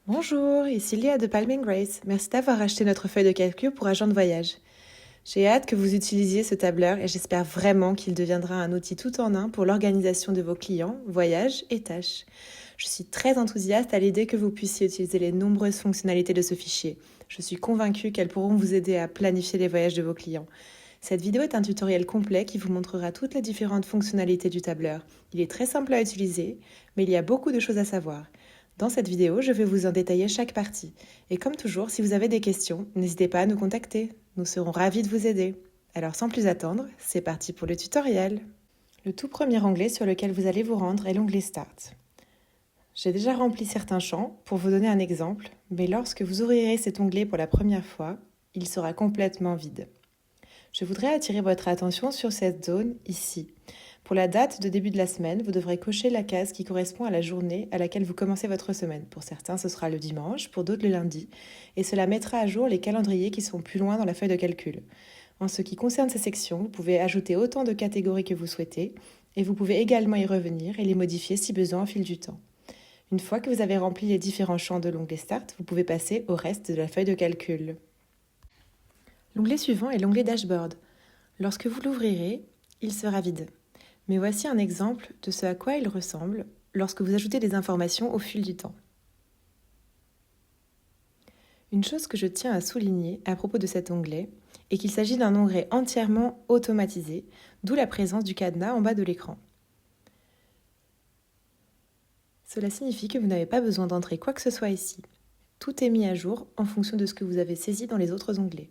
Bonjour, ici Léa de Palm Grace. Merci d'avoir acheté notre feuille de calcul pour agent de voyage. J'ai hâte que vous utilisiez ce tableur et j'espère vraiment qu'il deviendra un outil tout en un pour l'organisation de vos clients, voyages et tâches. Je suis très enthousiaste à l'idée que vous puissiez utiliser les nombreuses fonctionnalités de ce fichier. Je suis convaincue qu'elles pourront vous aider à planifier les voyages de vos clients. Cette vidéo est un tutoriel complet qui vous montrera toutes les différentes fonctionnalités du tableur. Il est très simple à utiliser, mais il y a beaucoup de choses à savoir. Dans cette vidéo, je vais vous en détailler chaque partie. Et comme toujours, si vous avez des questions, n'hésitez pas à nous contacter. Nous serons ravis de vous aider. Alors sans plus attendre, c'est parti pour le tutoriel. Le tout premier onglet sur lequel vous allez vous rendre est l'onglet Start. J'ai déjà rempli certains champs pour vous donner un exemple, mais lorsque vous ouvrirez cet onglet pour la première fois, il sera complètement vide. Je voudrais attirer votre attention sur cette zone ici. Pour la date de début de la semaine, vous devrez cocher la case qui correspond à la journée à laquelle vous commencez votre semaine. Pour certains, ce sera le dimanche, pour d'autres le lundi, et cela mettra à jour les calendriers qui sont plus loin dans la feuille de calcul. En ce qui concerne ces sections, vous pouvez ajouter autant de catégories que vous souhaitez, et vous pouvez également y revenir et les modifier si besoin au fil du temps. Une fois que vous avez rempli les différents champs de l'onglet Start, vous pouvez passer au reste de la feuille de calcul. L'onglet suivant est l'onglet Dashboard. Lorsque vous l'ouvrirez, il sera vide. Mais voici un exemple de ce à quoi il ressemble lorsque vous ajoutez des informations au fil du temps. Une chose que je tiens à souligner à propos de cet onglet est qu'il s'agit d'un onglet entièrement automatisé, d'où la présence du cadenas en bas de l'écran. Cela signifie que vous n'avez pas besoin d'entrer quoi que ce soit ici. Tout est mis à jour en fonction de ce que vous avez saisi dans les autres onglets.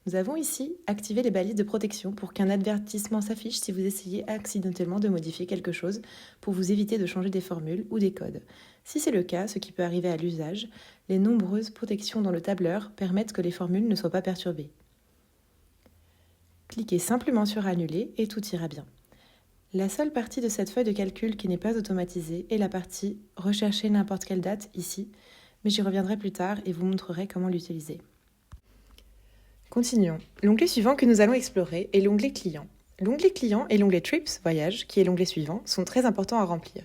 Nous avons ici activé les balises de protection pour qu'un avertissement s'affiche si vous essayez accidentellement de modifier quelque chose pour vous éviter de changer des formules ou des codes. Si c'est le cas, ce qui peut arriver à l'usage, les nombreuses protections dans le tableur permettent que les formules ne soient pas perturbées. Cliquez simplement sur Annuler et tout ira bien. La seule partie de cette feuille de calcul qui n'est pas automatisée est la partie Rechercher n'importe quelle date ici, mais j'y reviendrai plus tard et vous montrerai comment l'utiliser. Continuons. L'onglet suivant que nous allons explorer est l'onglet Client. L'onglet Client et l'onglet Trips, Voyage, qui est l'onglet suivant, sont très importants à remplir.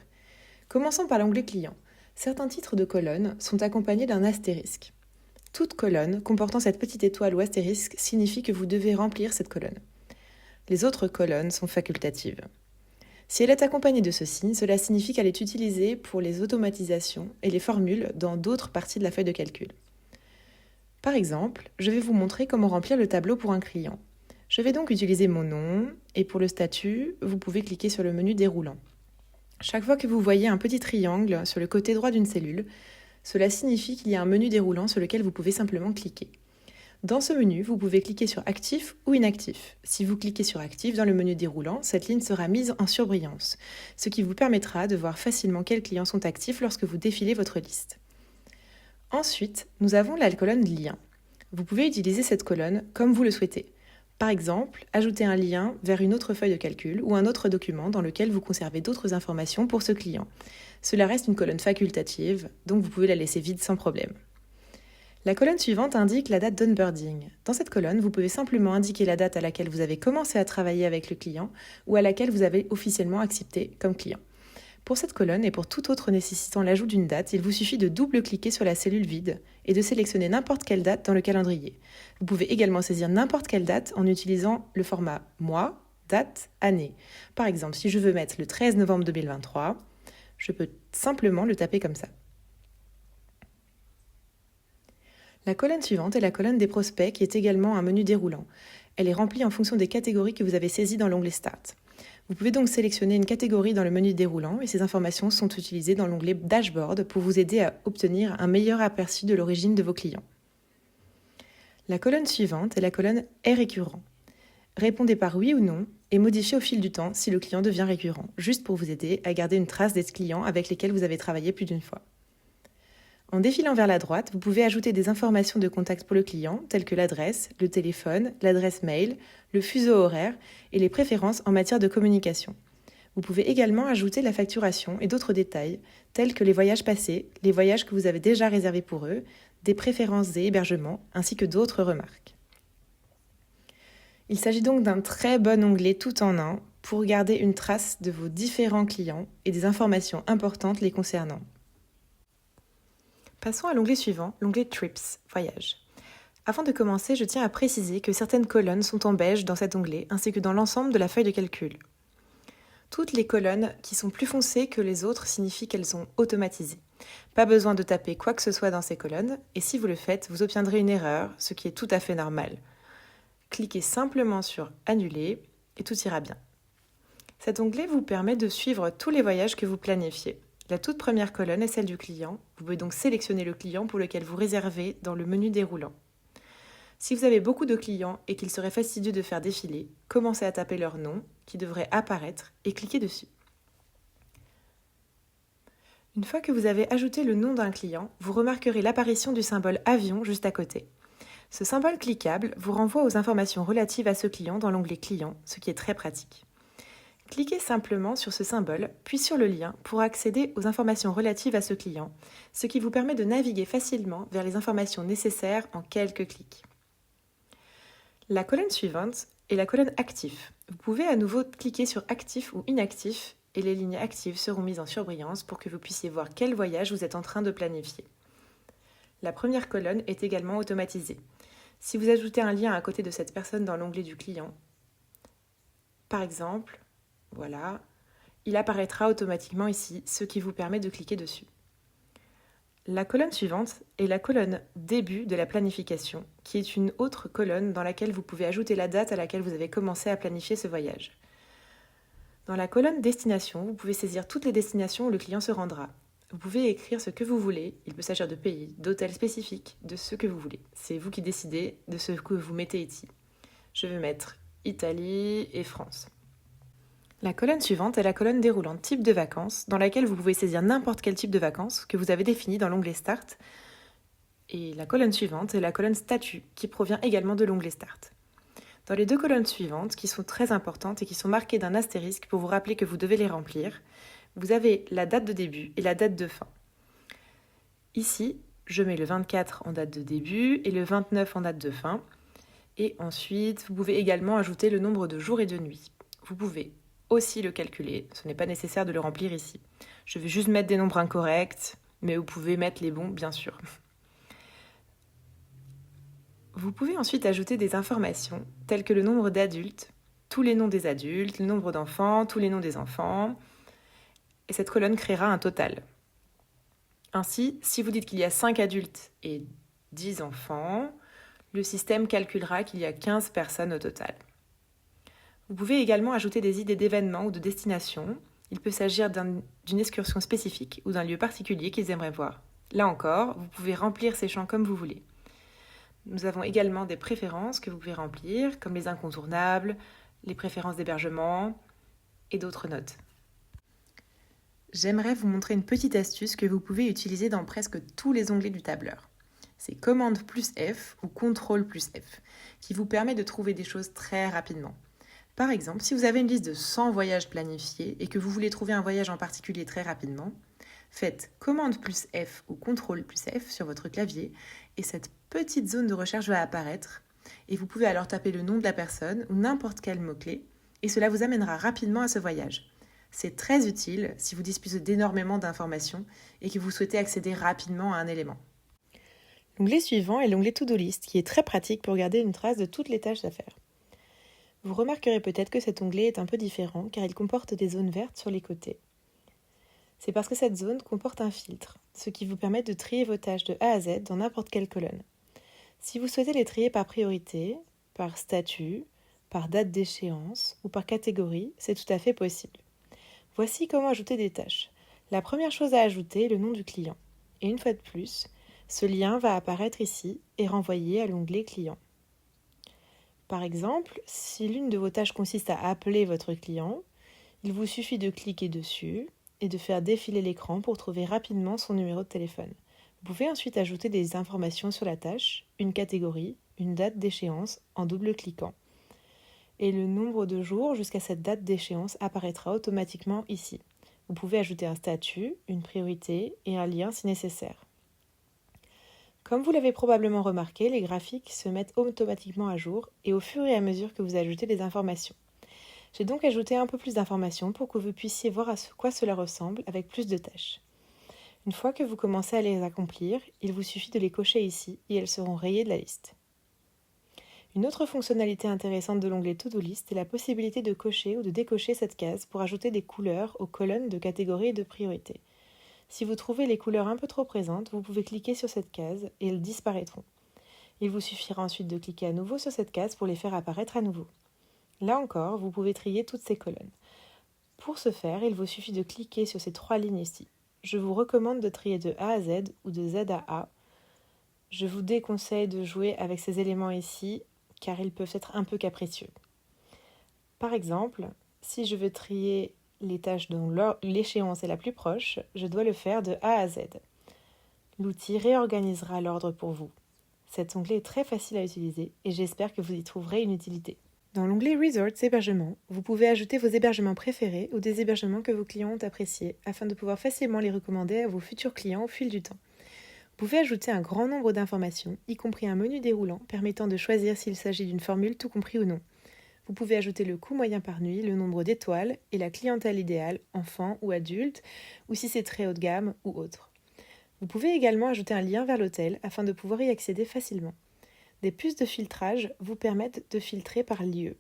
Commençons par l'onglet Client. Certains titres de colonnes sont accompagnés d'un astérisque. Toute colonne comportant cette petite étoile ou astérisque signifie que vous devez remplir cette colonne. Les autres colonnes sont facultatives. Si elle est accompagnée de ce signe, cela signifie qu'elle est utilisée pour les automatisations et les formules dans d'autres parties de la feuille de calcul. Par exemple, je vais vous montrer comment remplir le tableau pour un client. Je vais donc utiliser mon nom et pour le statut, vous pouvez cliquer sur le menu déroulant. Chaque fois que vous voyez un petit triangle sur le côté droit d'une cellule, cela signifie qu'il y a un menu déroulant sur lequel vous pouvez simplement cliquer. Dans ce menu, vous pouvez cliquer sur Actif ou Inactif. Si vous cliquez sur Actif dans le menu déroulant, cette ligne sera mise en surbrillance, ce qui vous permettra de voir facilement quels clients sont actifs lorsque vous défilez votre liste. Ensuite, nous avons la colonne Lien. Vous pouvez utiliser cette colonne comme vous le souhaitez. Par exemple, ajouter un lien vers une autre feuille de calcul ou un autre document dans lequel vous conservez d'autres informations pour ce client. Cela reste une colonne facultative, donc vous pouvez la laisser vide sans problème. La colonne suivante indique la date d'onboarding. Dans cette colonne, vous pouvez simplement indiquer la date à laquelle vous avez commencé à travailler avec le client ou à laquelle vous avez officiellement accepté comme client. Pour cette colonne et pour toute autre nécessitant l'ajout d'une date, il vous suffit de double-cliquer sur la cellule vide et de sélectionner n'importe quelle date dans le calendrier. Vous pouvez également saisir n'importe quelle date en utilisant le format mois, date, année. Par exemple, si je veux mettre le 13 novembre 2023, je peux simplement le taper comme ça. La colonne suivante est la colonne des prospects qui est également un menu déroulant. Elle est remplie en fonction des catégories que vous avez saisies dans l'onglet Start. Vous pouvez donc sélectionner une catégorie dans le menu déroulant et ces informations sont utilisées dans l'onglet Dashboard pour vous aider à obtenir un meilleur aperçu de l'origine de vos clients. La colonne suivante est la colonne Est récurrent. Répondez par oui ou non et modifiez au fil du temps si le client devient récurrent, juste pour vous aider à garder une trace des clients avec lesquels vous avez travaillé plus d'une fois. En défilant vers la droite, vous pouvez ajouter des informations de contact pour le client, telles que l'adresse, le téléphone, l'adresse mail, le fuseau horaire et les préférences en matière de communication. Vous pouvez également ajouter la facturation et d'autres détails, tels que les voyages passés, les voyages que vous avez déjà réservés pour eux, des préférences et hébergements, ainsi que d'autres remarques. Il s'agit donc d'un très bon onglet tout en un pour garder une trace de vos différents clients et des informations importantes les concernant. Passons à l'onglet suivant, l'onglet Trips, Voyage. Avant de commencer, je tiens à préciser que certaines colonnes sont en beige dans cet onglet, ainsi que dans l'ensemble de la feuille de calcul. Toutes les colonnes qui sont plus foncées que les autres signifient qu'elles sont automatisées. Pas besoin de taper quoi que ce soit dans ces colonnes, et si vous le faites, vous obtiendrez une erreur, ce qui est tout à fait normal. Cliquez simplement sur « Annuler » et tout ira bien. Cet onglet vous permet de suivre tous les voyages que vous planifiez. La toute première colonne est celle du client. Vous pouvez donc sélectionner le client pour lequel vous réservez dans le menu déroulant. Si vous avez beaucoup de clients et qu'il serait fastidieux de faire défiler, commencez à taper leur nom, qui devrait apparaître, et cliquez dessus. Une fois que vous avez ajouté le nom d'un client, vous remarquerez l'apparition du symbole avion juste à côté. Ce symbole cliquable vous renvoie aux informations relatives à ce client dans l'onglet Client, ce qui est très pratique. Cliquez simplement sur ce symbole, puis sur le lien pour accéder aux informations relatives à ce client, ce qui vous permet de naviguer facilement vers les informations nécessaires en quelques clics. La colonne suivante est la colonne Actif. Vous pouvez à nouveau cliquer sur Actif ou Inactif et les lignes actives seront mises en surbrillance pour que vous puissiez voir quel voyage vous êtes en train de planifier. La première colonne est également automatisée. Si vous ajoutez un lien à côté de cette personne dans l'onglet du client, par exemple, voilà, il apparaîtra automatiquement ici, ce qui vous permet de cliquer dessus. La colonne suivante est la colonne Début de la planification, qui est une autre colonne dans laquelle vous pouvez ajouter la date à laquelle vous avez commencé à planifier ce voyage. Dans la colonne Destination, vous pouvez saisir toutes les destinations où le client se rendra. Vous pouvez écrire ce que vous voulez, il peut s'agir de pays, d'hôtels spécifiques, de ce que vous voulez. C'est vous qui décidez de ce que vous mettez ici. Je vais mettre Italie et France. La colonne suivante est la colonne déroulante type de vacances, dans laquelle vous pouvez saisir n'importe quel type de vacances que vous avez défini dans l'onglet Start. Et la colonne suivante est la colonne Statut, qui provient également de l'onglet Start. Dans les deux colonnes suivantes, qui sont très importantes et qui sont marquées d'un astérisque pour vous rappeler que vous devez les remplir, vous avez la date de début et la date de fin. Ici, je mets le 24 en date de début et le 29 en date de fin. Et ensuite, vous pouvez également ajouter le nombre de jours et de nuits. Vous pouvez aussi le calculer, ce n'est pas nécessaire de le remplir ici. Je vais juste mettre des nombres incorrects, mais vous pouvez mettre les bons, bien sûr. Vous pouvez ensuite ajouter des informations, telles que le nombre d'adultes, tous les noms des adultes, le nombre d'enfants, tous les noms des enfants, et cette colonne créera un total. Ainsi, si vous dites qu'il y a 5 adultes et 10 enfants, le système calculera qu'il y a 15 personnes au total. Vous pouvez également ajouter des idées d'événements ou de destinations. Il peut s'agir d'une excursion spécifique ou d'un lieu particulier qu'ils aimeraient voir. Là encore, vous pouvez remplir ces champs comme vous voulez. Nous avons également des préférences que vous pouvez remplir, comme les incontournables, les préférences d'hébergement et d'autres notes. J'aimerais vous montrer une petite astuce que vous pouvez utiliser dans presque tous les onglets du tableur. C'est Commande plus F ou Contrôle plus F, qui vous permet de trouver des choses très rapidement. Par exemple, si vous avez une liste de 100 voyages planifiés et que vous voulez trouver un voyage en particulier très rapidement, faites Commande plus F ou Contrôle plus F sur votre clavier et cette petite zone de recherche va apparaître et vous pouvez alors taper le nom de la personne ou n'importe quel mot-clé et cela vous amènera rapidement à ce voyage. C'est très utile si vous disposez d'énormément d'informations et que vous souhaitez accéder rapidement à un élément. L'onglet suivant est l'onglet To-Do List qui est très pratique pour garder une trace de toutes les tâches à faire. Vous remarquerez peut-être que cet onglet est un peu différent car il comporte des zones vertes sur les côtés. C'est parce que cette zone comporte un filtre, ce qui vous permet de trier vos tâches de A à Z dans n'importe quelle colonne. Si vous souhaitez les trier par priorité, par statut, par date d'échéance ou par catégorie, c'est tout à fait possible. Voici comment ajouter des tâches. La première chose à ajouter est le nom du client. Et une fois de plus, ce lien va apparaître ici et renvoyer à l'onglet Client. Par exemple, si l'une de vos tâches consiste à appeler votre client, il vous suffit de cliquer dessus et de faire défiler l'écran pour trouver rapidement son numéro de téléphone. Vous pouvez ensuite ajouter des informations sur la tâche, une catégorie, une date d'échéance en double-cliquant. Et le nombre de jours jusqu'à cette date d'échéance apparaîtra automatiquement ici. Vous pouvez ajouter un statut, une priorité et un lien si nécessaire. Comme vous l'avez probablement remarqué, les graphiques se mettent automatiquement à jour et au fur et à mesure que vous ajoutez des informations. J'ai donc ajouté un peu plus d'informations pour que vous puissiez voir à quoi cela ressemble avec plus de tâches. Une fois que vous commencez à les accomplir, il vous suffit de les cocher ici et elles seront rayées de la liste. Une autre fonctionnalité intéressante de l'onglet To-Do List est la possibilité de cocher ou de décocher cette case pour ajouter des couleurs aux colonnes de catégories et de priorités. Si vous trouvez les couleurs un peu trop présentes, vous pouvez cliquer sur cette case et elles disparaîtront. Il vous suffira ensuite de cliquer à nouveau sur cette case pour les faire apparaître à nouveau. Là encore, vous pouvez trier toutes ces colonnes. Pour ce faire, il vous suffit de cliquer sur ces 3 lignes ici. Je vous recommande de trier de A à Z ou de Z à A. Je vous déconseille de jouer avec ces éléments ici car ils peuvent être un peu capricieux. Par exemple, si je veux trier les tâches dont l'échéance est la plus proche, je dois le faire de A à Z. L'outil réorganisera l'ordre pour vous. Cet onglet est très facile à utiliser et j'espère que vous y trouverez une utilité. Dans l'onglet Resorts Hébergements, vous pouvez ajouter vos hébergements préférés ou des hébergements que vos clients ont appréciés afin de pouvoir facilement les recommander à vos futurs clients au fil du temps. Vous pouvez ajouter un grand nombre d'informations, y compris un menu déroulant permettant de choisir s'il s'agit d'une formule tout compris ou non. Vous pouvez ajouter le coût moyen par nuit, le nombre d'étoiles et la clientèle idéale, enfant ou adulte, ou si c'est très haut de gamme ou autre. Vous pouvez également ajouter un lien vers l'hôtel afin de pouvoir y accéder facilement. Des puces de filtrage vous permettent de filtrer par lieu.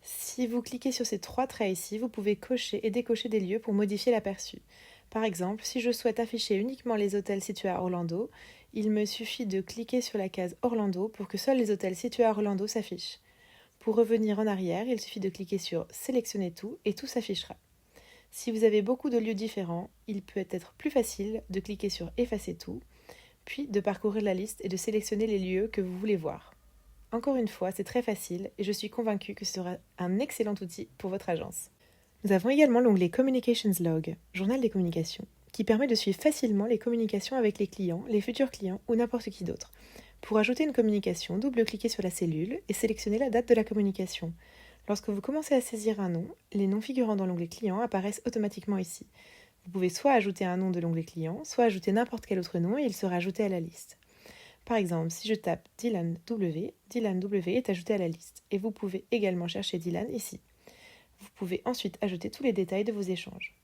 Si vous cliquez sur ces 3 traits ici, vous pouvez cocher et décocher des lieux pour modifier l'aperçu. Par exemple, si je souhaite afficher uniquement les hôtels situés à Orlando, il me suffit de cliquer sur la case Orlando pour que seuls les hôtels situés à Orlando s'affichent. Pour revenir en arrière, il suffit de cliquer sur Sélectionner tout et tout s'affichera. Si vous avez beaucoup de lieux différents, il peut être plus facile de cliquer sur Effacer tout, puis de parcourir la liste et de sélectionner les lieux que vous voulez voir. Encore une fois, c'est très facile et je suis convaincue que ce sera un excellent outil pour votre agence. Nous avons également l'onglet Communications Log, journal des communications, qui permet de suivre facilement les communications avec les clients, les futurs clients ou n'importe qui d'autre. Pour ajouter une communication, double-cliquez sur la cellule et sélectionnez la date de la communication. Lorsque vous commencez à saisir un nom, les noms figurant dans l'onglet client apparaissent automatiquement ici. Vous pouvez soit ajouter un nom de l'onglet client, soit ajouter n'importe quel autre nom et il sera ajouté à la liste. Par exemple, si je tape Dylan W est ajouté à la liste et vous pouvez également chercher Dylan ici. Vous pouvez ensuite ajouter tous les détails de vos échanges.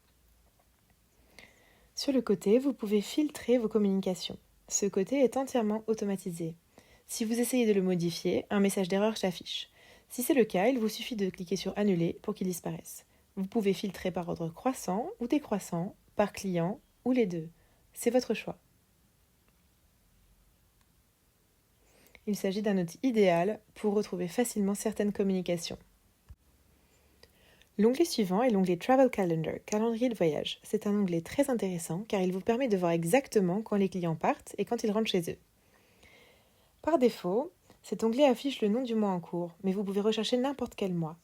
Sur le côté, vous pouvez filtrer vos communications. Ce côté est entièrement automatisé. Si vous essayez de le modifier, un message d'erreur s'affiche. Si c'est le cas, il vous suffit de cliquer sur Annuler pour qu'il disparaisse. Vous pouvez filtrer par ordre croissant ou décroissant, par client ou les deux. C'est votre choix. Il s'agit d'un outil idéal pour retrouver facilement certaines communications. L'onglet suivant est l'onglet Travel Calendar, calendrier de voyage. C'est un onglet très intéressant car il vous permet de voir exactement quand les clients partent et quand ils rentrent chez eux. Par défaut, cet onglet affiche le nom du mois en cours, mais vous pouvez rechercher n'importe quel mois.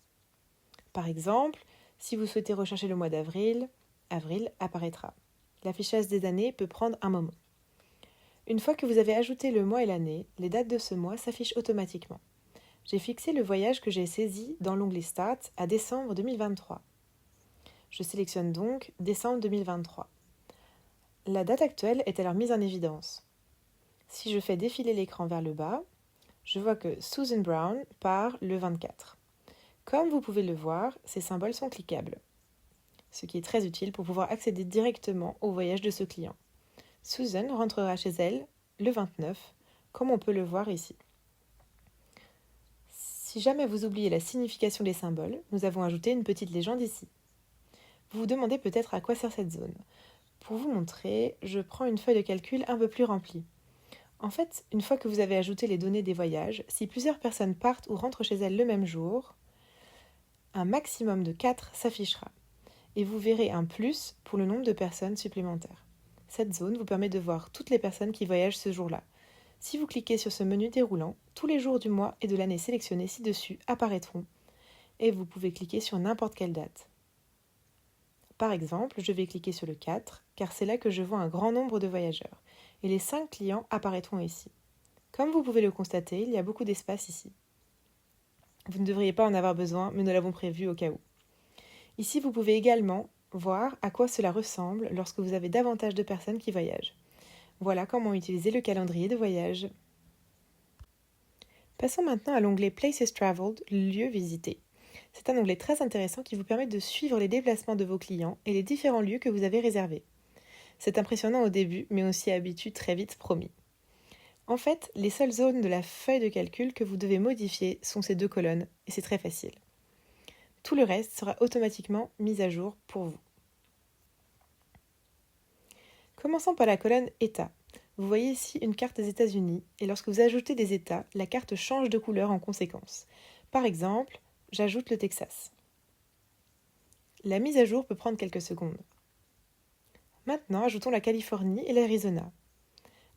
Par exemple, si vous souhaitez rechercher le mois d'avril, avril apparaîtra. L'affichage des années peut prendre un moment. Une fois que vous avez ajouté le mois et l'année, les dates de ce mois s'affichent automatiquement. J'ai fixé le voyage que j'ai saisi dans l'onglet Start à décembre 2023. Je sélectionne donc décembre 2023. La date actuelle est alors mise en évidence. Si je fais défiler l'écran vers le bas, je vois que Susan Brown part le 24. Comme vous pouvez le voir, ces symboles sont cliquables, ce qui est très utile pour pouvoir accéder directement au voyage de ce client. Susan rentrera chez elle le 29, comme on peut le voir ici. Si jamais vous oubliez la signification des symboles, nous avons ajouté une petite légende ici. Vous vous demandez peut-être à quoi sert cette zone. Pour vous montrer, je prends une feuille de calcul un peu plus remplie. En fait, une fois que vous avez ajouté les données des voyages, si plusieurs personnes partent ou rentrent chez elles le même jour, un maximum de 4 s'affichera. Et vous verrez un plus pour le nombre de personnes supplémentaires. Cette zone vous permet de voir toutes les personnes qui voyagent ce jour-là. Si vous cliquez sur ce menu déroulant, tous les jours du mois et de l'année sélectionnés ci-dessus apparaîtront et vous pouvez cliquer sur n'importe quelle date. Par exemple, je vais cliquer sur le 4 car c'est là que je vois un grand nombre de voyageurs et les 5 clients apparaîtront ici. Comme vous pouvez le constater, il y a beaucoup d'espace ici. Vous ne devriez pas en avoir besoin, mais nous l'avons prévu au cas où. Ici, vous pouvez également voir à quoi cela ressemble lorsque vous avez davantage de personnes qui voyagent. Voilà comment utiliser le calendrier de voyage. Passons maintenant à l'onglet Places Traveled, lieux visités. C'est un onglet très intéressant qui vous permet de suivre les déplacements de vos clients et les différents lieux que vous avez réservés. C'est impressionnant au début, mais on s'y habitue très vite, promis. En fait, les seules zones de la feuille de calcul que vous devez modifier sont ces 2 colonnes, et c'est très facile. Tout le reste sera automatiquement mis à jour pour vous. Commençons par la colonne États. Vous voyez ici une carte des États-Unis, et lorsque vous ajoutez des États, la carte change de couleur en conséquence. Par exemple, j'ajoute le Texas. La mise à jour peut prendre quelques secondes. Maintenant, ajoutons la Californie et l'Arizona.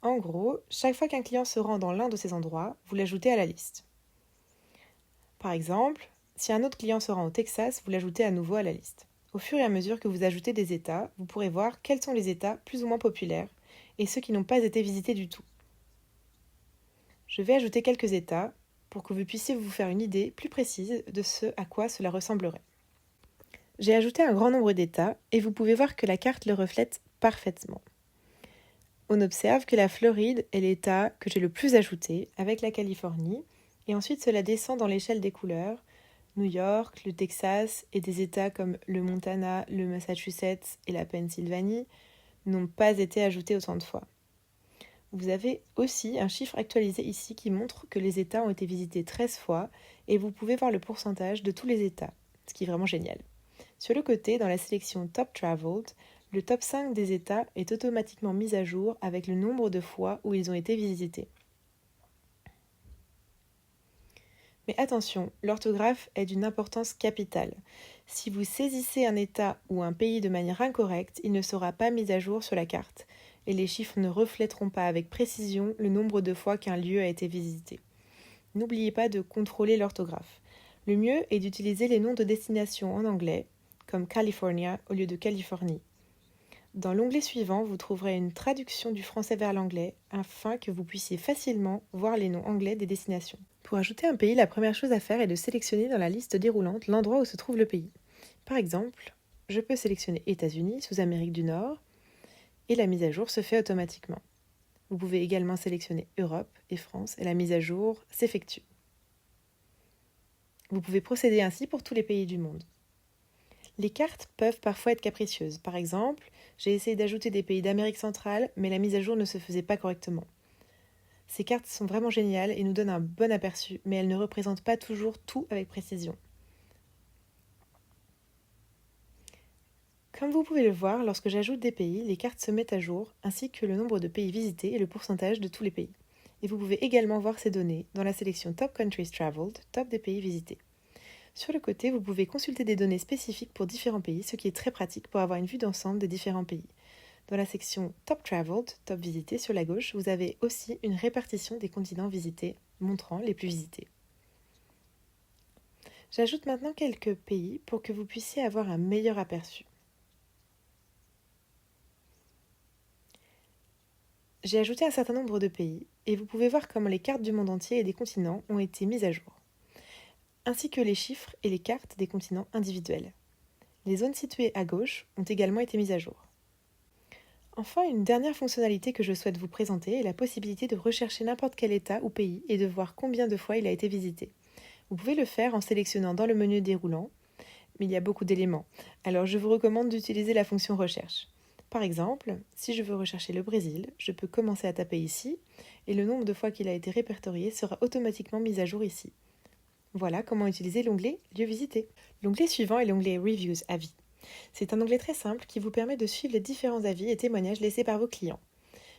En gros, chaque fois qu'un client se rend dans l'un de ces endroits, vous l'ajoutez à la liste. Par exemple, si un autre client se rend au Texas, vous l'ajoutez à nouveau à la liste. Au fur et à mesure que vous ajoutez des États, vous pourrez voir quels sont les États plus ou moins populaires et ceux qui n'ont pas été visités du tout. Je vais ajouter quelques États pour que vous puissiez vous faire une idée plus précise de ce à quoi cela ressemblerait. J'ai ajouté un grand nombre d'États et vous pouvez voir que la carte le reflète parfaitement. On observe que la Floride est l'État que j'ai le plus ajouté avec la Californie et ensuite cela descend dans l'échelle des couleurs. New York, le Texas et des États comme le Montana, le Massachusetts et la Pennsylvanie n'ont pas été ajoutés autant de fois. Vous avez aussi un chiffre actualisé ici qui montre que les États ont été visités 13 fois et vous pouvez voir le pourcentage de tous les États, ce qui est vraiment génial. Sur le côté, dans la sélection Top Traveled, le top 5 des États est automatiquement mis à jour avec le nombre de fois où ils ont été visités. Mais attention, l'orthographe est d'une importance capitale. Si vous saisissez un État ou un pays de manière incorrecte, il ne sera pas mis à jour sur la carte et les chiffres ne reflèteront pas avec précision le nombre de fois qu'un lieu a été visité. N'oubliez pas de contrôler l'orthographe. Le mieux est d'utiliser les noms de destination en anglais, comme California au lieu de Californie. Dans l'onglet suivant, vous trouverez une traduction du français vers l'anglais afin que vous puissiez facilement voir les noms anglais des destinations. Pour ajouter un pays, la première chose à faire est de sélectionner dans la liste déroulante l'endroit où se trouve le pays. Par exemple, je peux sélectionner États-Unis sous Amérique du Nord et la mise à jour se fait automatiquement. Vous pouvez également sélectionner Europe et France et la mise à jour s'effectue. Vous pouvez procéder ainsi pour tous les pays du monde. Les cartes peuvent parfois être capricieuses. Par exemple, j'ai essayé d'ajouter des pays d'Amérique centrale, mais la mise à jour ne se faisait pas correctement. Ces cartes sont vraiment géniales et nous donnent un bon aperçu, mais elles ne représentent pas toujours tout avec précision. Comme vous pouvez le voir, lorsque j'ajoute des pays, les cartes se mettent à jour, ainsi que le nombre de pays visités et le pourcentage de tous les pays. Et vous pouvez également voir ces données dans la sélection Top Countries Traveled, top des pays visités. Sur le côté, vous pouvez consulter des données spécifiques pour différents pays, ce qui est très pratique pour avoir une vue d'ensemble des différents pays. Dans la section Top Traveled, top visités, sur la gauche, vous avez aussi une répartition des continents visités, montrant les plus visités. J'ajoute maintenant quelques pays pour que vous puissiez avoir un meilleur aperçu. J'ai ajouté un certain nombre de pays et vous pouvez voir comment les cartes du monde entier et des continents ont été mises à jour, ainsi que les chiffres et les cartes des continents individuels. Les zones situées à gauche ont également été mises à jour. Enfin, une dernière fonctionnalité que je souhaite vous présenter est la possibilité de rechercher n'importe quel État ou pays et de voir combien de fois il a été visité. Vous pouvez le faire en sélectionnant dans le menu déroulant, mais il y a beaucoup d'éléments, alors je vous recommande d'utiliser la fonction recherche. Par exemple, si je veux rechercher le Brésil, je peux commencer à taper ici, et le nombre de fois qu'il a été répertorié sera automatiquement mis à jour ici. Voilà comment utiliser l'onglet Lieux visités. L'onglet suivant est l'onglet Reviews avis. C'est un onglet très simple qui vous permet de suivre les différents avis et témoignages laissés par vos clients.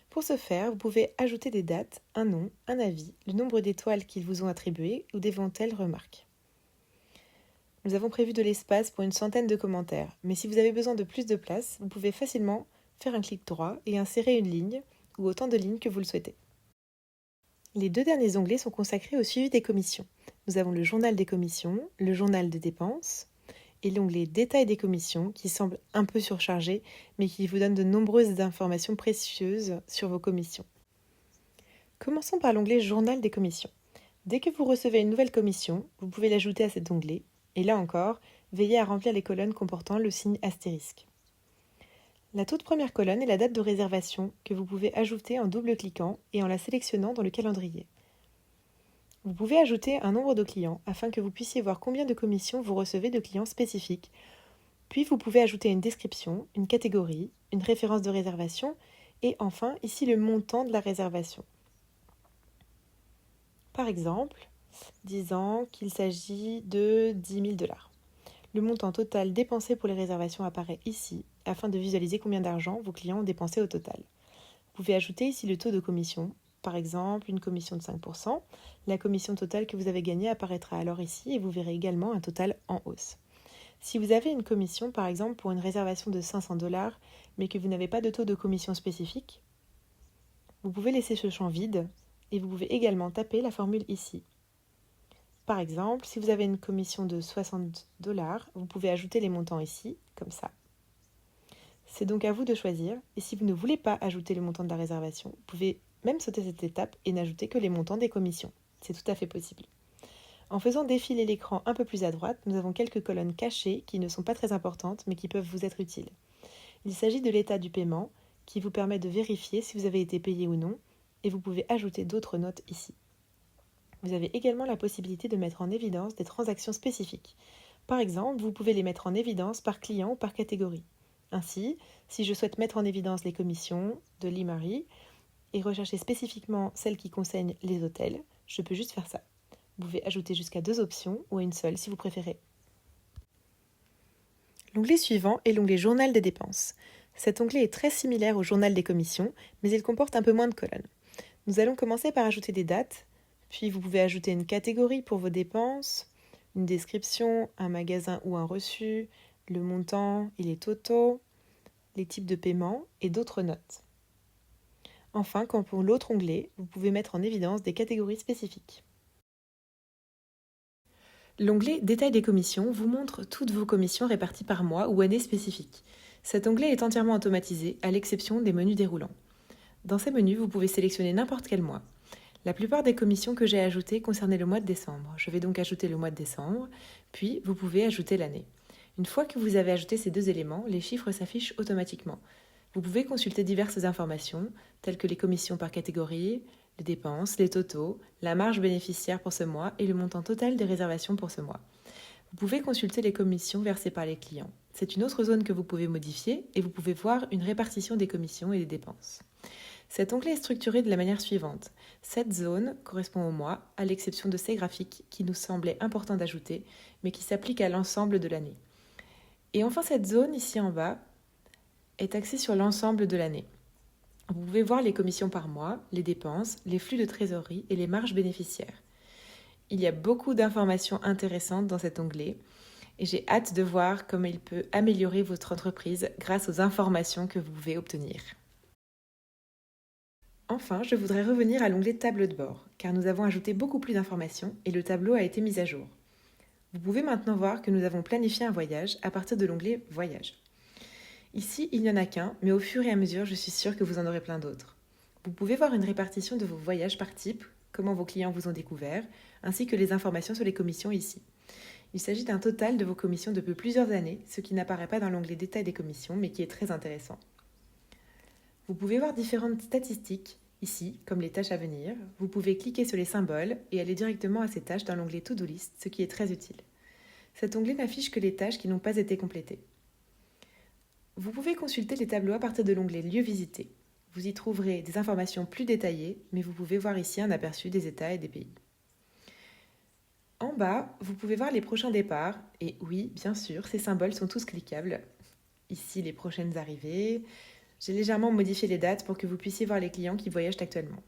Pour ce faire, vous pouvez ajouter des dates, un nom, un avis, le nombre d'étoiles qu'ils vous ont attribuées ou d'éventuelles remarques. Nous avons prévu de l'espace pour une centaine de commentaires, mais si vous avez besoin de plus de place, vous pouvez facilement faire un clic droit et insérer une ligne ou autant de lignes que vous le souhaitez. Les 2 derniers onglets sont consacrés au suivi des commissions. Nous avons le journal des commissions, le journal des dépenses et l'onglet détail des commissions qui semble un peu surchargé mais qui vous donne de nombreuses informations précieuses sur vos commissions. Commençons par l'onglet journal des commissions. Dès que vous recevez une nouvelle commission, vous pouvez l'ajouter à cet onglet. Et là encore, veillez à remplir les colonnes comportant le signe astérisque. La toute première colonne est la date de réservation que vous pouvez ajouter en double-cliquant et en la sélectionnant dans le calendrier. Vous pouvez ajouter un nombre de clients afin que vous puissiez voir combien de commissions vous recevez de clients spécifiques Puis vous pouvez ajouter une description, une catégorie, une référence de réservation et enfin ici le montant de la réservation. Par exemple, disant qu'il s'agit de 10 000 $. Le montant total dépensé pour les réservations apparaît ici afin de visualiser combien d'argent vos clients ont dépensé au total. Vous pouvez ajouter ici le taux de commission, par exemple une commission de 5%. La commission totale que vous avez gagnée apparaîtra alors ici et vous verrez également un total en hausse. Si vous avez une commission, par exemple pour une réservation de 500 $, mais que vous n'avez pas de taux de commission spécifique, vous pouvez laisser ce champ vide et vous pouvez également taper la formule ici. Par exemple, si vous avez une commission de 60 $, vous pouvez ajouter les montants ici, comme ça. C'est donc à vous de choisir, et si vous ne voulez pas ajouter le montant de la réservation, vous pouvez même sauter cette étape et n'ajouter que les montants des commissions. C'est tout à fait possible. En faisant défiler l'écran un peu plus à droite, nous avons quelques colonnes cachées qui ne sont pas très importantes, mais qui peuvent vous être utiles. Il s'agit de l'état du paiement, qui vous permet de vérifier si vous avez été payé ou non, et vous pouvez ajouter d'autres notes ici. Vous avez également la possibilité de mettre en évidence des transactions spécifiques. Par exemple, vous pouvez les mettre en évidence par client ou par catégorie. Ainsi, si je souhaite mettre en évidence les commissions de Lee-Marie et rechercher spécifiquement celles qui concernent les hôtels, je peux juste faire ça. Vous pouvez ajouter jusqu'à 2 options ou à une seule si vous préférez. L'onglet suivant est l'onglet Journal des dépenses. Cet onglet est très similaire au Journal des commissions, mais il comporte un peu moins de colonnes. Nous allons commencer par ajouter des dates, puis vous pouvez ajouter une catégorie pour vos dépenses, une description, un magasin ou un reçu, le montant et les totaux, les types de paiement et d'autres notes. Enfin, comme pour l'autre onglet, vous pouvez mettre en évidence des catégories spécifiques. L'onglet Détail des commissions vous montre toutes vos commissions réparties par mois ou année spécifique. Cet onglet est entièrement automatisé, à l'exception des menus déroulants. Dans ces menus, vous pouvez sélectionner n'importe quel mois. La plupart des commissions que j'ai ajoutées concernaient le mois de décembre. Je vais donc ajouter le mois de décembre, puis vous pouvez ajouter l'année. Une fois que vous avez ajouté ces deux éléments, les chiffres s'affichent automatiquement. Vous pouvez consulter diverses informations, telles que les commissions par catégorie, les dépenses, les totaux, la marge bénéficiaire pour ce mois et le montant total des réservations pour ce mois. Vous pouvez consulter les commissions versées par les clients. C'est une autre zone que vous pouvez modifier et vous pouvez voir une répartition des commissions et des dépenses. Cet onglet est structuré de la manière suivante. Cette zone correspond au mois, à l'exception de ces graphiques qui nous semblaient importants d'ajouter, mais qui s'appliquent à l'ensemble de l'année. Et enfin, cette zone ici en bas est axée sur l'ensemble de l'année. Vous pouvez voir les commissions par mois, les dépenses, les flux de trésorerie et les marges bénéficiaires. Il y a beaucoup d'informations intéressantes dans cet onglet et j'ai hâte de voir comment il peut améliorer votre entreprise grâce aux informations que vous pouvez obtenir. Enfin, je voudrais revenir à l'onglet Tableau de bord, car nous avons ajouté beaucoup plus d'informations et le tableau a été mis à jour. Vous pouvez maintenant voir que nous avons planifié un voyage à partir de l'onglet Voyage. Ici, il n'y en a qu'un, mais au fur et à mesure, je suis sûre que vous en aurez plein d'autres. Vous pouvez voir une répartition de vos voyages par type, comment vos clients vous ont découvert, ainsi que les informations sur les commissions ici. Il s'agit d'un total de vos commissions depuis plusieurs années, ce qui n'apparaît pas dans l'onglet Détail des commissions, mais qui est très intéressant. Vous pouvez voir différentes statistiques, ici, comme les tâches à venir. Vous pouvez cliquer sur les symboles et aller directement à ces tâches dans l'onglet To-Do List, ce qui est très utile. Cet onglet n'affiche que les tâches qui n'ont pas été complétées. Vous pouvez consulter les tableaux à partir de l'onglet Lieux visités. Vous y trouverez des informations plus détaillées, mais vous pouvez voir ici un aperçu des États et des pays. En bas, vous pouvez voir les prochains départs, et oui, bien sûr, ces symboles sont tous cliquables. Ici, les prochaines arrivées. J'ai légèrement modifié les dates pour que vous puissiez voir les clients qui voyagent actuellement.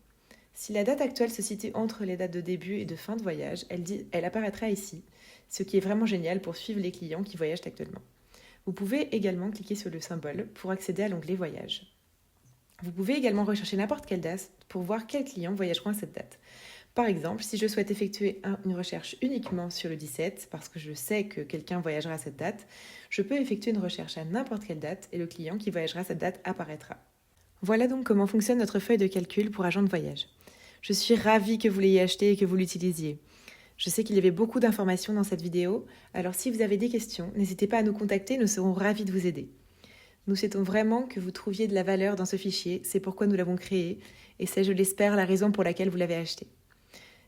Si la date actuelle se situe entre les dates de début et de fin de voyage, elle apparaîtra ici, ce qui est vraiment génial pour suivre les clients qui voyagent actuellement. Vous pouvez également cliquer sur le symbole pour accéder à l'onglet Voyage. Vous pouvez également rechercher n'importe quelle date pour voir quels clients voyageront à cette date. Par exemple, si je souhaite effectuer une recherche uniquement sur le 17, parce que je sais que quelqu'un voyagera à cette date, je peux effectuer une recherche à n'importe quelle date et le client qui voyagera à cette date apparaîtra. Voilà donc comment fonctionne notre feuille de calcul pour agent de voyage. Je suis ravie que vous l'ayez acheté et que vous l'utilisiez. Je sais qu'il y avait beaucoup d'informations dans cette vidéo, alors si vous avez des questions, n'hésitez pas à nous contacter, nous serons ravis de vous aider. Nous souhaitons vraiment que vous trouviez de la valeur dans ce fichier, c'est pourquoi nous l'avons créé, et c'est, je l'espère, la raison pour laquelle vous l'avez acheté.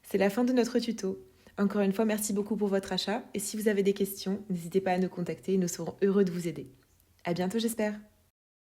C'est la fin de notre tuto. Encore une fois, merci beaucoup pour votre achat et si vous avez des questions, n'hésitez pas à nous contacter, nous serons heureux de vous aider. À bientôt, j'espère.